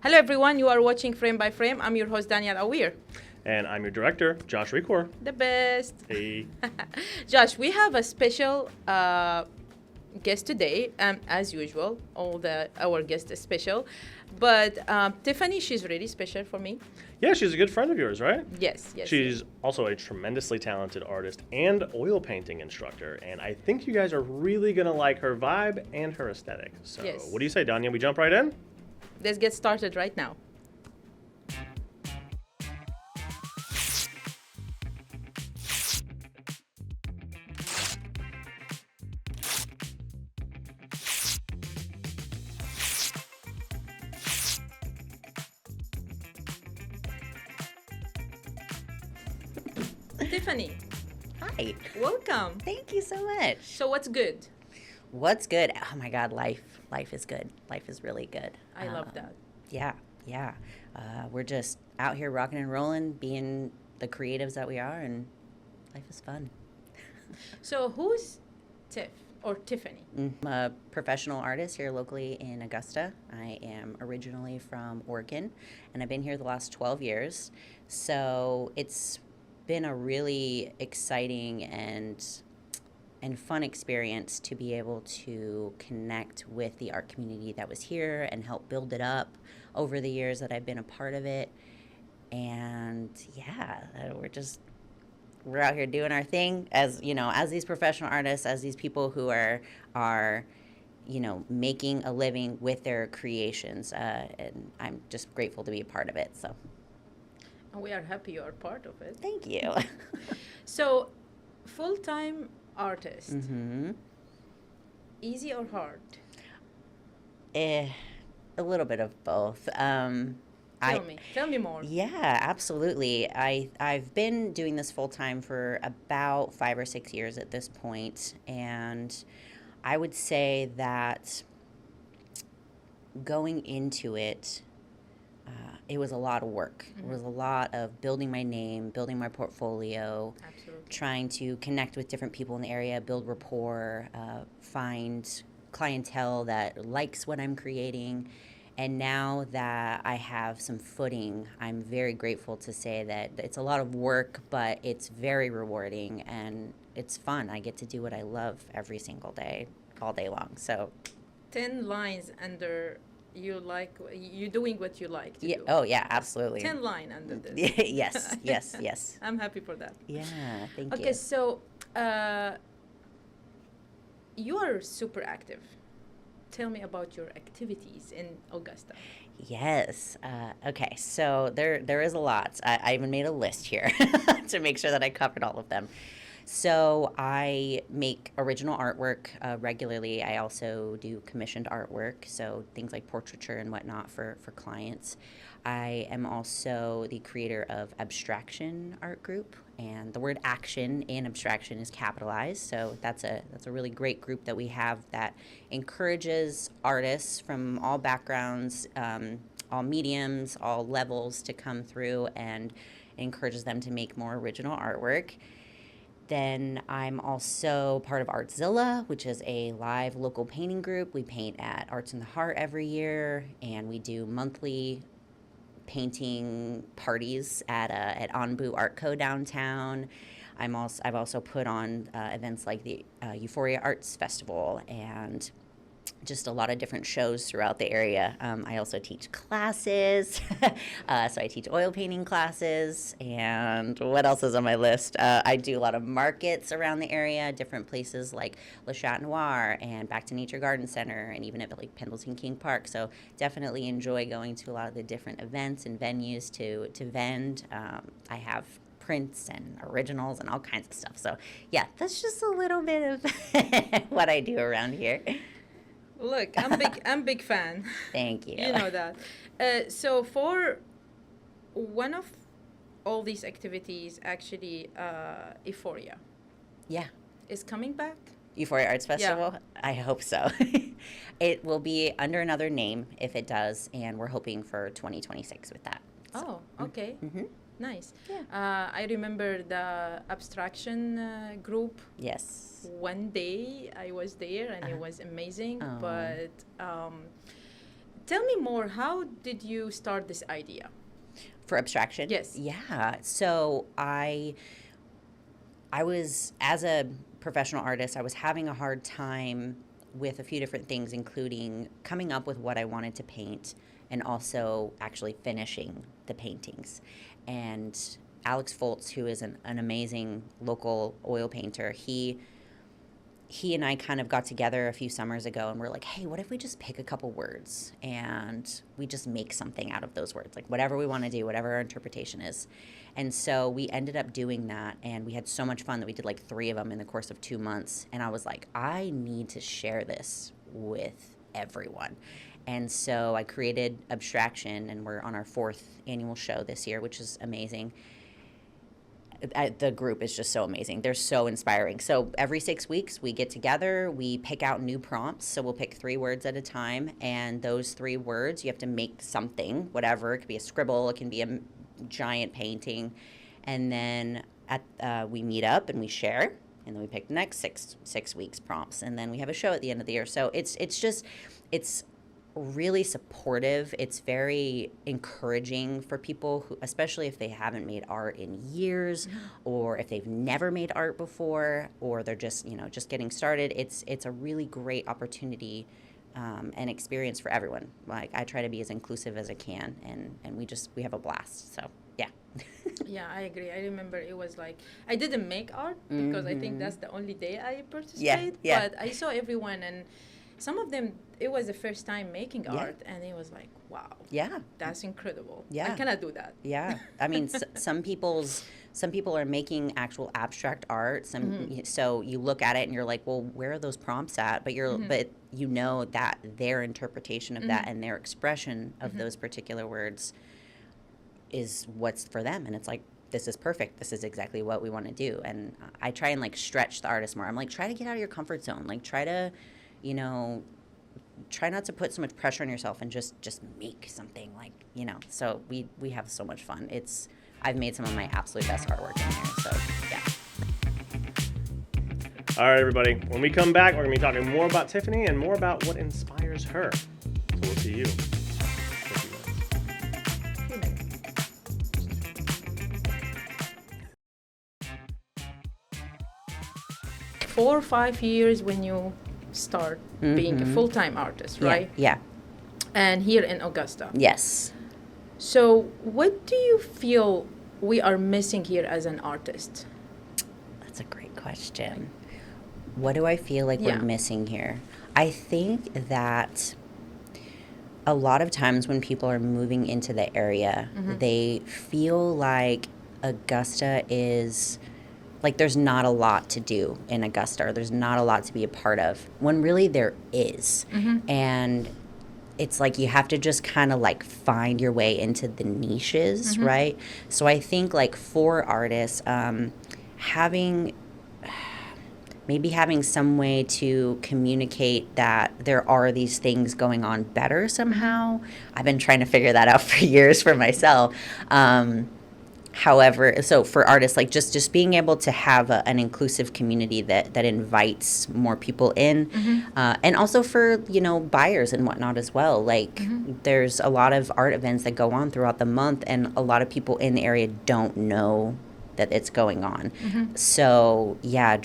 Hello everyone, you are watching Frame by Frame. I'm your host Daniel Awir. And I'm your director, Josh Rekor. The best. Hey. Josh, we have a special guest today, as usual. Our guests are special. But Tiffany, she's really special for me. Yeah, she's a good friend of yours, right? Yes. She's also a tremendously talented artist and oil painting instructor. And I think you guys are really going to like her vibe and her aesthetic. So Yes. What do you say, Danya? We jump right in? Let's get started right now. Tiffany, Hi. welcome. Thank you so much. So what's good? What's good? Oh my God, life. Life is good. Life is really good. I love that. Yeah. We're just out here rocking and rolling, being the creatives that we are, and life is fun. So who's Tiff or Tiffany? I'm a professional artist here locally in Augusta. I am originally from Oregon, and I've been here the last 12 years. So it's been a really exciting and fun experience to be able to connect with the art community that was here and help build it up over the years that I've been a part of it. And yeah, we're out here doing our thing as these professional artists, as these people who are making a living with their creations, and I'm just grateful to be a part of it. So And we are happy you are part of it. thank you. So, full-time artist, Mm-hmm. easy or hard? A little bit of both. Tell me more. Yeah, absolutely. I've been doing this full time for about 5 or 6 years at this point, and I would say that going into it, it was a lot of work. It was a lot of building my name, building my portfolio, Absolutely. trying to connect with different people in the area, build rapport, find clientele that likes what I'm creating. And now that I have some footing, I'm very grateful to say that it's a lot of work, but it's very rewarding and it's fun. I get to do what I love every single day, all day long. So 10 lines under you doing what you like to yeah, do. oh yeah, absolutely. 10 line under this. yes. I'm happy for that. Yeah, thank Okay, you. so you are super active. Tell me about your activities in Augusta. Yes. Okay. So there is a lot. I even made a list here to make sure that I covered all of them. So I make original artwork regularly. I also do commissioned artwork, so things like portraiture and whatnot for clients. I am also the creator of Abstraction Art Group, and the word action in abstraction is capitalized. So that's a really great group that we have that encourages artists from all backgrounds, all mediums, all levels to come through and encourages them to make more original artwork. Then I'm also part of Artzilla, which is a live local painting group. We paint at Arts in the Heart every year, and we do monthly painting parties at Anbu Art Co downtown. I've also put on events like the Euphoria Arts Festival and just a lot of different shows throughout the area. I also teach classes. So I teach oil painting classes. And what else is on my list? I do a lot of markets around the area, different places like Le Chat Noir and Back to Nature Garden Center, and even at like Pendleton King Park. So definitely enjoy going to a lot of the different events and venues to vend. I have prints and originals and all kinds of stuff. So yeah, that's just a little bit of what I do around here. Look, I'm big fan. Thank you. You know that. So for one of all these activities, actually, Euphoria Yeah. is coming back. Euphoria Arts Festival? I hope so. It will be under another name if it does, and we're hoping for 2026 with that. Oh, okay. Mm-hmm. Nice. Yeah. I remember the abstraction group. Yes. One day I was there and it was amazing, Oh. but tell me more. How did you start this idea? For abstraction? Yes. Yeah. So I was, as a professional artist, I was having a hard time with a few different things, including coming up with what I wanted to paint and also actually finishing the paintings. And Alex Foltz, who is an amazing local oil painter, he and I kind of got together a few summers ago and we're like, hey, what if we just pick a couple words and we just make something out of those words, like whatever we want to do, whatever our interpretation is. And so we ended up doing that, and we had so much fun that we did like 3 of them in the course of 2 months. And I was like, I need to share this with everyone. And so I created Abstraction, and we're on our 4th annual show this year, which is amazing. The group is just so amazing. They're so inspiring. So every 6 weeks we get together, we pick out new prompts. So we'll pick 3 words at a time, and those 3 words, you have to make something, whatever. It could be a scribble, it can be a giant painting. And then we meet up and we share, and then we pick the next six weeks prompts, and then we have a show at the end of the year. So it's really supportive. It's very encouraging for people who, especially if they haven't made art in years, or if they've never made art before, or they're just getting started. It's a really great opportunity and experience for everyone. Like, I try to be as inclusive as I can, and we have a blast. So yeah. Yeah, I agree. I remember it was like, I didn't make art because I think that's the only day I participated. Yeah. But I saw everyone, and some of them, it was the first time making art, and it was like, wow. Yeah. That's incredible. Yeah. I cannot do that. Yeah. I mean, some people are making actual abstract art. So you look at it and you're like, well, where are those prompts at? But but you know that their interpretation of that and their expression of those particular words is what's for them. And it's like, this is perfect. This is exactly what we want to do. And I try and like stretch the artist more. I'm like, try to get out of your comfort zone. Like, try to, try not to put so much pressure on yourself, and just make something, like, so we have so much fun. I've made some of my absolute best artwork in here. So yeah. All right, everybody. When we come back, we're going to be talking more about Tiphiknee and more about what inspires her. So we'll see you. 4 or 5 years when you start being a full-time artist, right? Yeah. And here in Augusta. Yes. So what do you feel we are missing here as an artist? That's a great question. What do I feel like we're missing here? I think that a lot of times when people are moving into the area, they feel like Augusta is, like, there's not a lot to do in Augusta, or there's not a lot to be a part of, when really there is. And it's like you have to just kind of like find your way into the niches, right? So I think, like, for artists, having some way to communicate that there are these things going on better somehow. I've been trying to figure that out for years for myself. However, so for artists, like, just being able to have an inclusive community that invites more people in, and also for, buyers and whatnot as well. Like, there's a lot of art events that go on throughout the month, and a lot of people in the area don't know that it's going on. So yeah,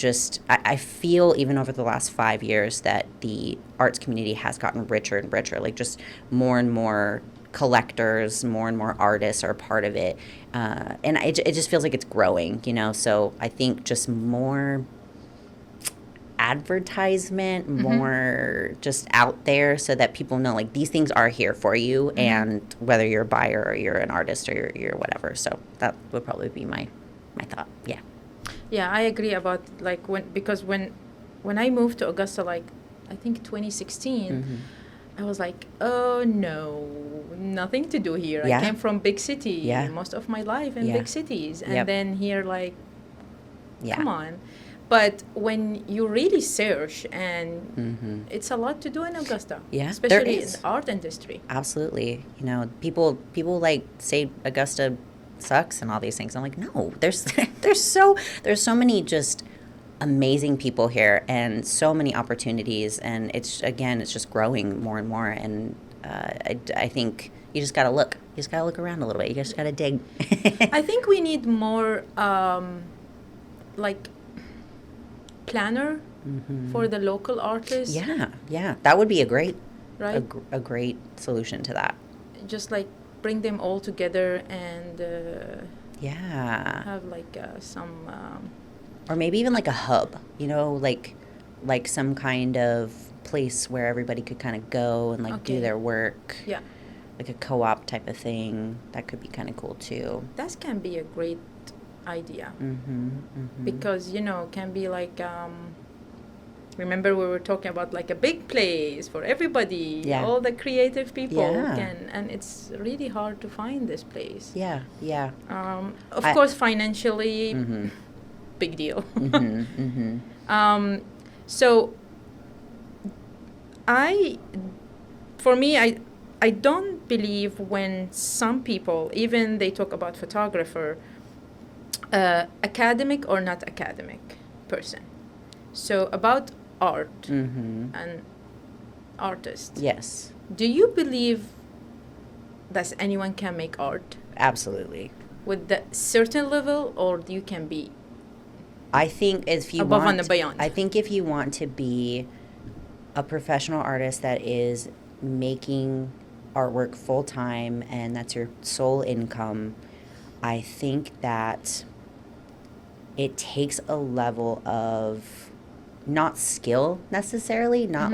I feel even over the last 5 years that the arts community has gotten richer and richer. Like, just more and more collectors, more and more artists are a part of it, and it just feels like it's growing, so I think just more advertisement, more just out there, so that people know, like, these things are here for you, and whether you're a buyer or you're an artist or you're whatever. So that would probably be my thought. Yeah, I agree about, like, because when I moved to Augusta, like, I think 2016, I was like, oh no, nothing to do here. I came from big city, most of my life in big cities, and then here, like, come on. But when you really search, and it's a lot to do in Augusta, especially in the art industry. Absolutely. People like say Augusta sucks and all these things. I'm like, no, there's so many just amazing people here, and so many opportunities, and it's just growing more and more. And I think you just got to look. You just got to look around a little bit. You just got to dig. I think we need more like planner for the local artists. Yeah. That would be a great, right? a great solution to that. Just like bring them all together and have like some or maybe even like a hub, like some kind of place where everybody could kind of go and like do their work. Yeah. Like a co-op type of thing. That could be kind of cool too. That can be a great idea. Because, can be like, remember we were talking about like a big place for everybody, all the creative people can, and it's really hard to find this place. Yeah. Of course, financially, big deal. So I don't believe when some people, even they talk about photographer, academic or not academic person. So about art and artists. Yes. Do you believe that anyone can make art? Absolutely. With the certain level, or you can be I think if you above want, and beyond? I think if you want to be a professional artist that is making artwork full time and that's your sole income, I think that it takes a level of not skill necessarily, not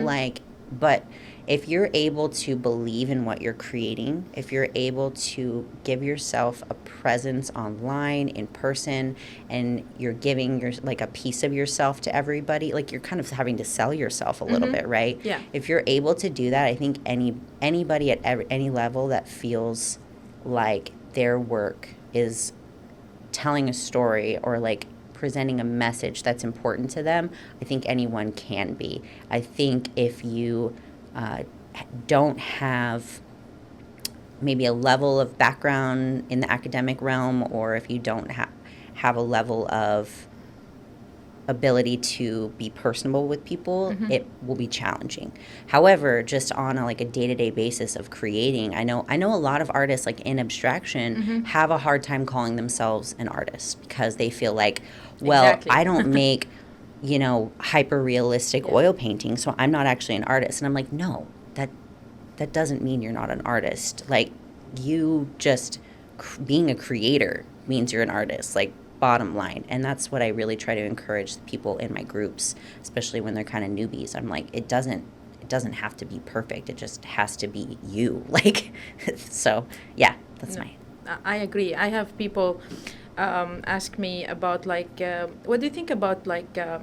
but if you're able to believe in what you're creating, if you're able to give yourself a presence online, in person, and you're giving like a piece of yourself to everybody, like you're kind of having to sell yourself a little bit, right? Yeah. If you're able to do that, I think anybody at any level that feels like their work is telling a story or like presenting a message that's important to them, I think anyone can be. I think if you don't have maybe a level of background in the academic realm, or if you don't have a level of ability to be personable with people, it will be challenging. However, just on a day-to-day basis of creating, I know a lot of artists like in abstraction have a hard time calling themselves an artist because they feel like, well, I don't make hyper realistic oil painting, so I'm not actually an artist. And I'm like, no, that doesn't mean you're not an artist. Like, you just being a creator means you're an artist, like, bottom line. And that's what I really try to encourage the people in my groups, especially when they're kind of newbies. I'm like, it doesn't have to be perfect. It just has to be you. Like, so yeah, that's I agree. I have people ask me about what do you think about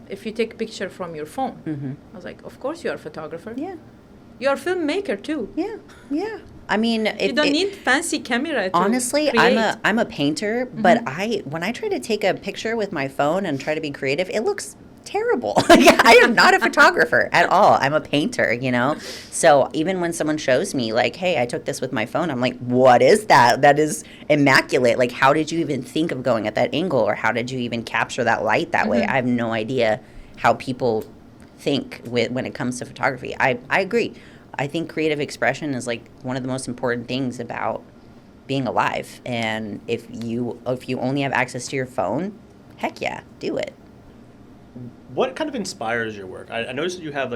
if you take a picture from your phone? I was like, of course you are a photographer. Yeah. You're a filmmaker too. Yeah. I mean, you don't need fancy camera to honestly, create. I'm a painter, but when I try to take a picture with my phone and try to be creative, it looks terrible. I am not a photographer at all. I'm a painter, So even when someone shows me like, hey, I took this with my phone, I'm like, what is that? That is immaculate. Like, how did you even think of going at that angle, or how did you even capture that light that way? I have no idea how people think when it comes to photography. I agree. I think creative expression is like one of the most important things about being alive. And if you only have access to your phone, heck yeah, do it. What kind of inspires your work? I noticed that you have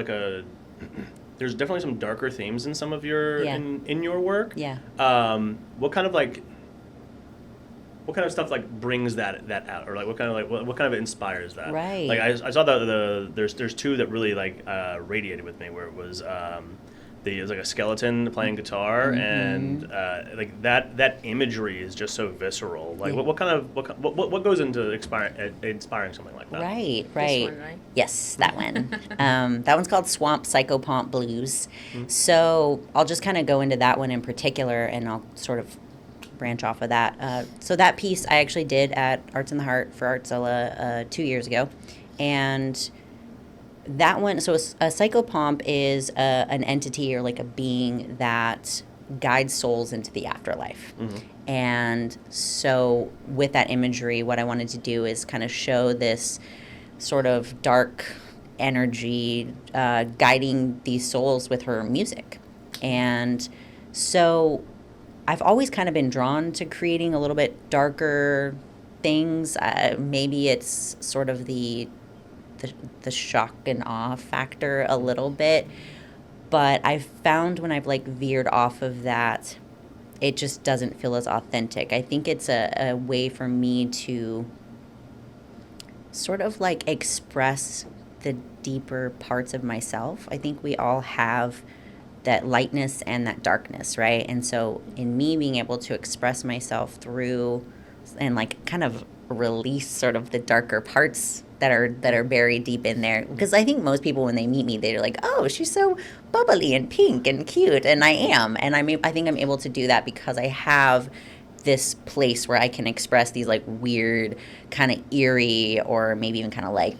there's definitely some darker themes in some of your in your work. Yeah. What kind of stuff brings that out, or what kind of inspires that? Right. Like I saw there's two that really radiated with me, where it was it was like a skeleton playing guitar, and that imagery is just so visceral. Like what goes into inspiring something like that? Right. This one, right? Yes, that one. That one's called Swamp Psychopomp Blues. So I'll just kind of go into that one in particular, and I'll sort of branch off of that. So that piece I actually did at Arts in the Heart for Artzilla 2 years ago, and that one, so a psychopomp is an entity or like a being that guides souls into the afterlife. And so with that imagery, what I wanted to do is kind of show this sort of dark energy guiding these souls with her music. And So I've always kind of been drawn to creating a little bit darker things. Maybe it's sort of the shock and awe factor a little bit, but I've found when I've like veered off of that, it just doesn't feel as authentic. I think it's a way for me to sort of like express the deeper parts of myself. I think we all have that lightness and that darkness, right? And so in me being able to express myself through and like kind of release sort of the darker parts that are buried deep in there, because I think most people when they meet me, they're like, oh, she's so bubbly and pink and cute, and I am, and I think I'm able to do that because I have this place where I can express these like weird kind of eerie or maybe even kind of like,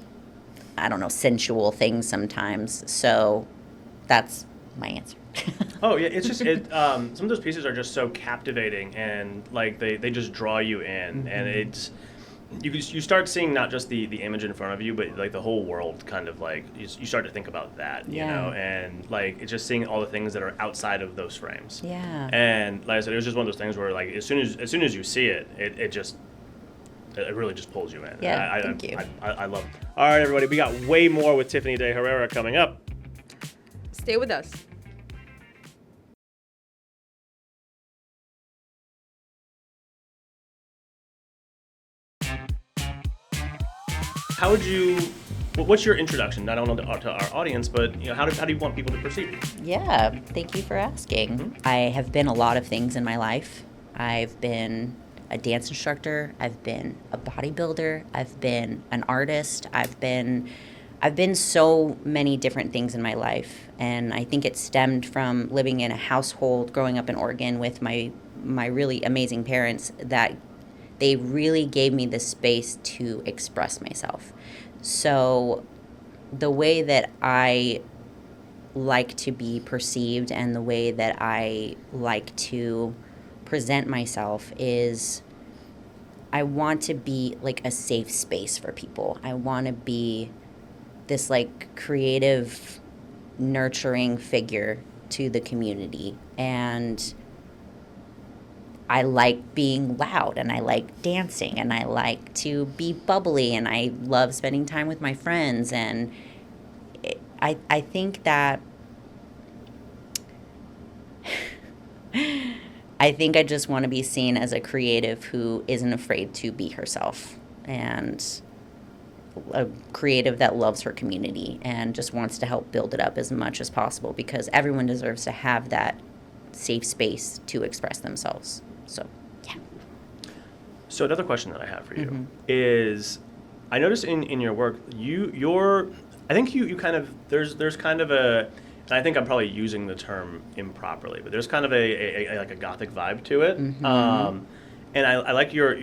I don't know, sensual things sometimes. So that's my answer. Oh yeah, it's just some of those pieces are just so captivating, and like they just draw you in, and it's you start seeing not just the image in front of you, but like the whole world kind of like you start to think about that, you know, and like it's just seeing all the things that are outside of those frames. Yeah. And like I said, it was just one of those things where like as soon as you see it, it really just pulls you in. Yeah, thank you. I love it. All right, everybody, we got way more with Tiphiknee De Herrera coming up. Stay with us. What's your introduction, not only to our audience, but you know, how do you want people to perceive you? Yeah, thank you for asking. Mm-hmm. I have been a lot of things in my life. I've been a dance instructor, I've been a bodybuilder, I've been an artist, I've been so many different things in my life, and I think it stemmed from living in a household growing up in Oregon with my really amazing parents, that they really gave me the space to express myself. So the way that I like to be perceived and the way that I like to present myself is I want to be like a safe space for people. I want to be this like creative, nurturing figure to the community. And I like being loud, and I like dancing, and I like to be bubbly, and I love spending time with my friends. And I think that I think I just want to be seen as a creative who isn't afraid to be herself, and a creative that loves her community and just wants to help build it up as much as possible, because everyone deserves to have that safe space to express themselves. So, yeah. So another question that I have for you is, I noticed in your work, I think you kind of, there's kind of a, and I think I'm probably using the term improperly, but there's kind of a like a gothic vibe to it. And I like your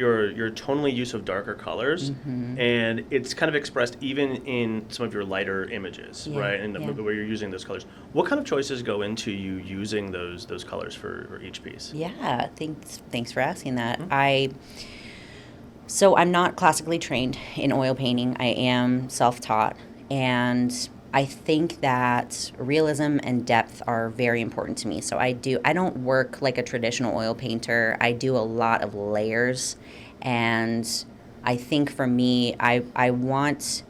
tonally use of darker colors, and it's kind of expressed even in some of your lighter images, right? And where you're using those colors. What kind of choices go into you using those colors for each piece? Yeah, thanks for asking that. So I'm not classically trained in oil painting. I am self-taught, and I think that realism and depth are very important to me. So I don't work like a traditional oil painter. I do a lot of layers, and I think for me, I want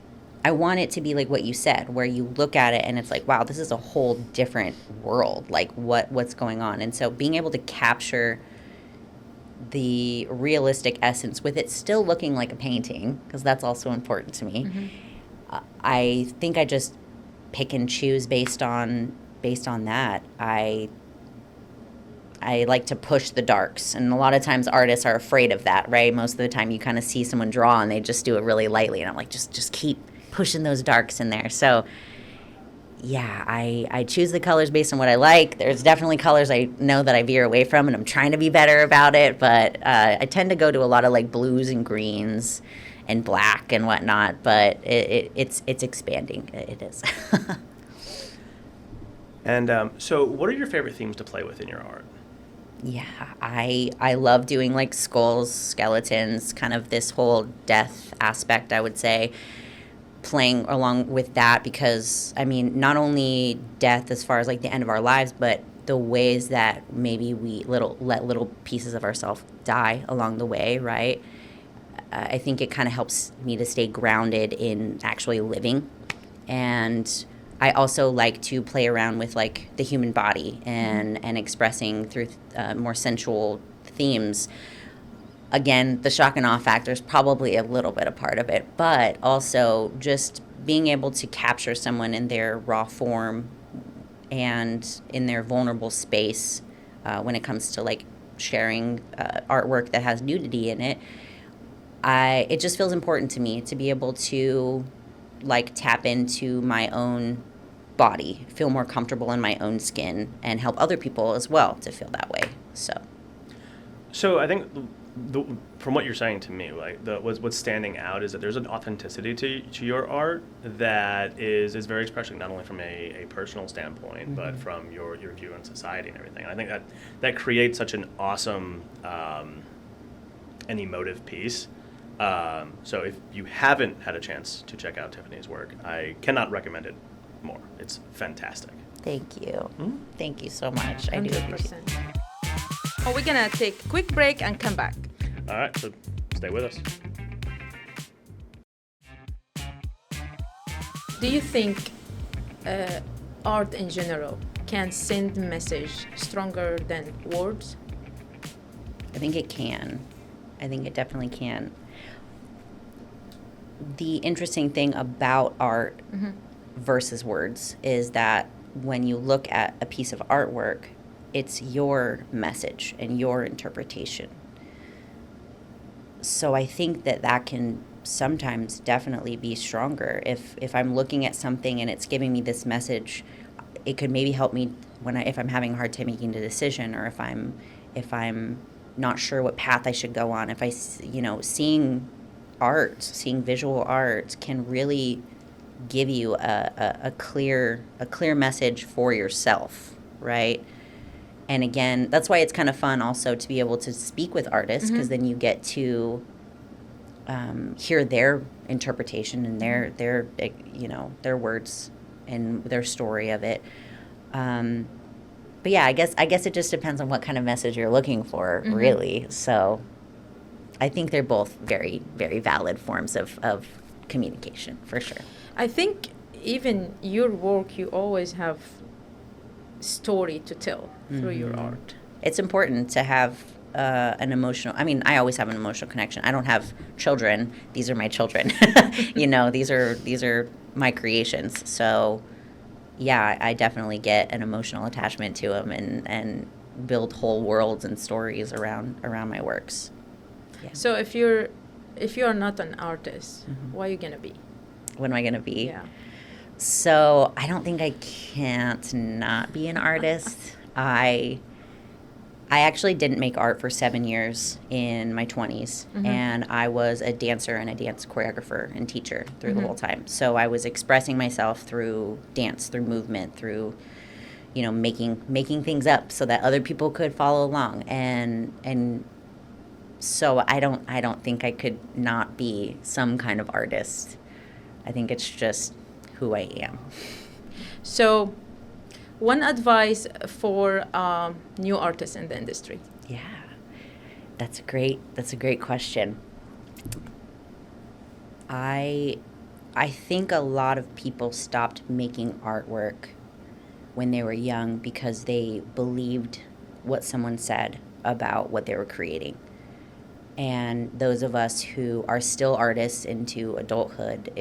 it to be like what you said, where you look at it and it's like, wow, this is a whole different world. Like what's going on? And so being able to capture the realistic essence with it still looking like a painting, because that's also important to me. I think I just pick and choose based on that. I like to push the darks, and a lot of times artists are afraid of that, right? Most of the time you kind of see someone draw and they just do it really lightly, and I'm like, just keep pushing those darks in there. So yeah, I choose the colors based on what I like. There's definitely colors I know that I veer away from, and I'm trying to be better about it, but I tend to go to a lot of like blues and greens and black and whatnot, but it's expanding. It is. And so what are your favorite themes to play with in your art? Yeah, I love doing like skulls, skeletons, kind of this whole death aspect, I would say, playing along with that, because I mean, not only death as far as like the end of our lives, but the ways that maybe we let little pieces of ourselves die along the way, right? I think it kind of helps me to stay grounded in actually living. And I also like to play around with like the human body and expressing through more sensual themes. Again, the shock and awe factor is probably a little bit a part of it, but also just being able to capture someone in their raw form and in their vulnerable space when it comes to like sharing artwork that has nudity in it. It just feels important to me to be able to like tap into my own body, feel more comfortable in my own skin, and help other people as well to feel that way. So I think from what you're saying to me, like what's standing out is that there's an authenticity to your art that is very expressive, not only from a personal standpoint, but from your view on society and everything. And I think that creates such an awesome and emotive piece. So if you haven't had a chance to check out Tiphiknee's work, I cannot recommend it more. It's fantastic. Thank you. Thank you so much. 100%. I do appreciate it. Oh, we're going to take a quick break and come back. All right, so stay with us. Do you think art in general can send a message stronger than words? I think it can. I think it definitely can. The interesting thing about art versus words is that when you look at a piece of artwork, it's your message and your interpretation. So I think that can sometimes definitely be stronger. If I'm looking at something and it's giving me this message, it could maybe help me if I'm having a hard time making a decision, or if I'm not sure what path I should go on. If seeing visual art can really give you a clear message for yourself, right? And again, that's why it's kind of fun also to be able to speak with artists, because then you get to hear their interpretation and their words and their story of it. But yeah, I guess it just depends on what kind of message you're looking for, really. So I think they're both very, very valid forms of communication, for sure. I think even your work, you always have story to tell through your art. It's important to have an emotional, I always have an emotional connection. I don't have children. These are my children. These are my creations. So yeah, I definitely get an emotional attachment to them and build whole worlds and stories around my works. Yeah. So if you're not an artist, what are you gonna be? What am I gonna be? Yeah. So I don't think I can't not be an artist. I actually didn't make art for 7 years in my 20s, and I was a dancer and a dance choreographer and teacher through the whole time. So I was expressing myself through dance, through movement, through making things up so that other people could follow along. And so I don't think I could not be some kind of artist. I think it's just who I am. So, one advice for new artists in the industry? Yeah, that's a great question. I think a lot of people stopped making artwork when they were young because they believed what someone said about what they were creating. And those of us who are still artists into adulthood,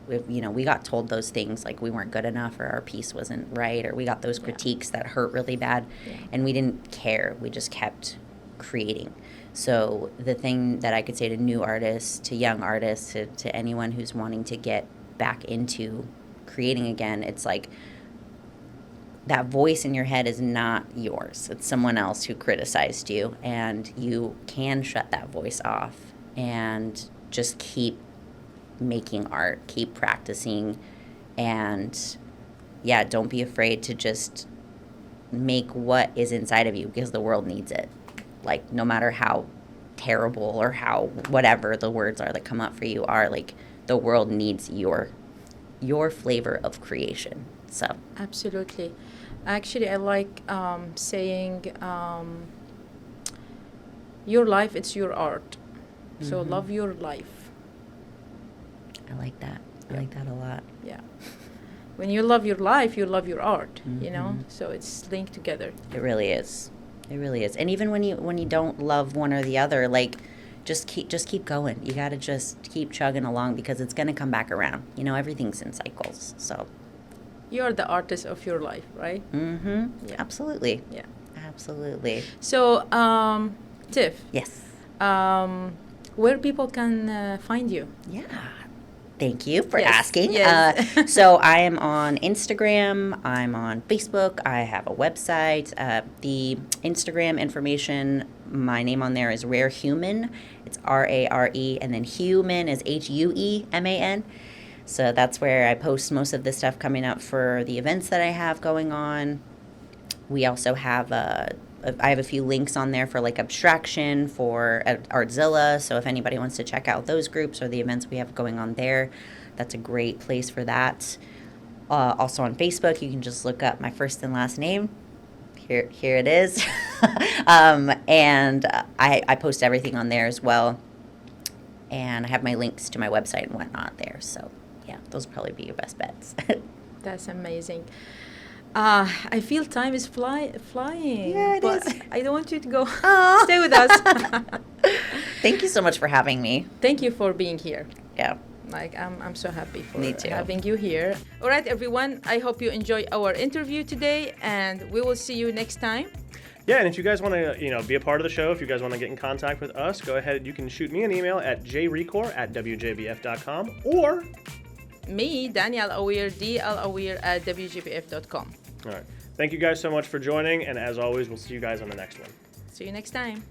we got told those things, like we weren't good enough, or our piece wasn't right, or we got those critiques that hurt really bad, and we didn't care. We just kept creating. So the thing that I could say to new artists, to young artists, to anyone who's wanting to get back into creating again, it's like that voice in your head is not yours. It's someone else who criticized you, and you can shut that voice off and just keep making art, keep practicing, and don't be afraid to just make what is inside of you, because the world needs it. Like, no matter how terrible or how whatever the words are that come up for you are, like, the world needs your flavor of creation. So absolutely. Actually, I like saying your life, it's your art. So love your life. I like that. I like that a lot. Yeah. When you love your life, you love your art, you know? So it's linked together. It really is. It really is. And even when you don't love one or the other, like just keep going. You got to just keep chugging along because it's going to come back around. You know, everything's in cycles. So You're the artist of your life, right? yeah. Absolutely. Yeah. Absolutely. So, Tiff. Yes. Where people can find you? Yeah. Thank you for Yes, asking. yes. So I am on Instagram. I'm on Facebook. I have a website. The Instagram information, my name on there is Rare Human. It's RARE, and then Human is HUEMAN. So that's where I post most of the stuff coming up for the events that I have going on. We also have I have a few links on there for like abstraction for Artzilla. So if anybody wants to check out those groups or the events we have going on there, that's a great place for that. Also on Facebook, you can just look up my first and last name. Here it is. And I post everything on there as well. And I have my links to my website and whatnot there. So yeah, those will probably be your best bets. That's amazing. I feel time is flying. Yeah, it but is. I don't want you to go. Aw. Stay with us. Thank you so much for having me. Thank you for being here. Yeah. Like, I'm so happy for Me too. having you here. All right, everyone. I hope you enjoy our interview today, and we will see you next time. Yeah, and if you guys want to, be a part of the show, if you guys want to get in contact with us, go ahead. You can shoot me an email at jrecor@wjbf.com or Me, Danielle Awir, dlawir@wjbf.com. All right. Thank you guys so much for joining, and as always, we'll see you guys on the next one. See you next time.